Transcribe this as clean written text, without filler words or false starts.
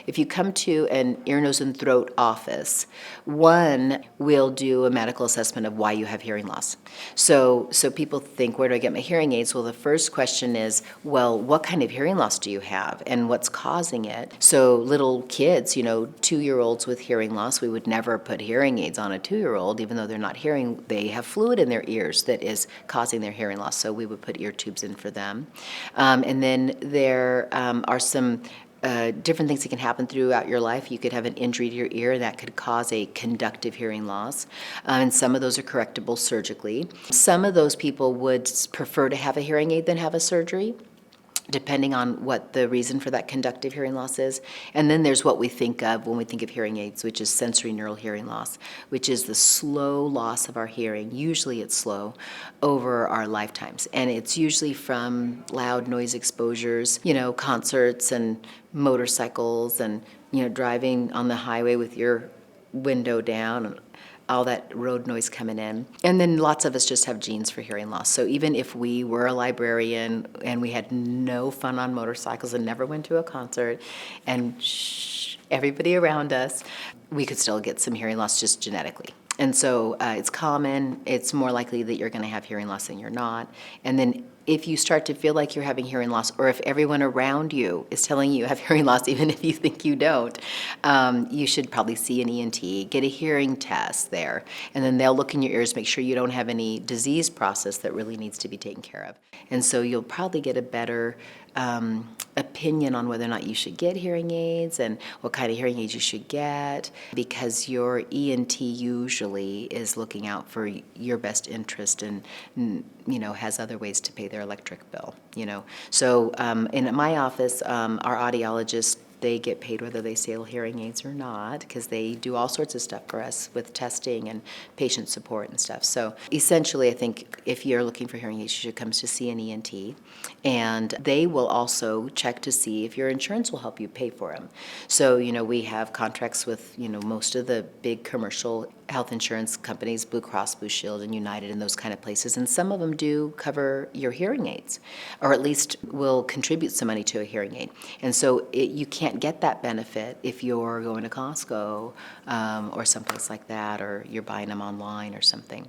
if you come to an ear, nose, and throat office, one will do a medical assessment of why you have hearing loss. So people think, where do I get my hearing aids? Well, the first question is, well, what kind of hearing loss do you have and what's causing it? So little kids, 2-year-olds with hearing loss, we would never put hearing aids on a 2-year-old, even though they're not hearing. They have fluid in their ears that is causing their hearing loss, so we would put ear tubes in for them. And then there are some different things that can happen throughout your life. You could have an injury to your ear that could cause a conductive hearing loss, and some of those are correctable surgically. Some of those people would prefer to have a hearing aid than have a surgery, depending on what the reason for that conductive hearing loss is. And then there's what we think of when we think of hearing aids, which is sensory neural hearing loss, which is the slow loss of our hearing. Usually it's slow over our lifetimes. And it's usually from loud noise exposures, concerts and motorcycles and, driving on the highway with your window down and all that road noise coming in. And then lots of us just have genes for hearing loss. So even if we were a librarian and we had no fun on motorcycles and never went to a concert and everybody around us, we could still get some hearing loss just genetically. And so it's common. It's more likely that you're going to have hearing loss than you're not. And then if you start to feel like you're having hearing loss, or if everyone around you is telling you have hearing loss, even if you think you don't, you should probably see an ENT, get a hearing test there, and then they'll look in your ears, make sure you don't have any disease process that really needs to be taken care of. And so you'll probably get a better opinion on whether or not you should get hearing aids and what kind of hearing aids you should get, because your ENT usually is looking out for your best interest and has other ways to pay their electric bill. So in my office, our audiologists, they get paid whether they sell hearing aids or not, because they do all sorts of stuff for us with testing and patient support and stuff. So essentially, I think if you're looking for hearing aids, you should come to see an ENT, and they will also check to see if your insurance will help you pay for them. So, we have contracts with, most of the big commercial health insurance companies, Blue Cross Blue Shield and United and those kind of places, and some of them do cover your hearing aids, or at least will contribute some money to a hearing aid. And so you can't get that benefit if you're going to Costco or someplace like that, or you're buying them online or something.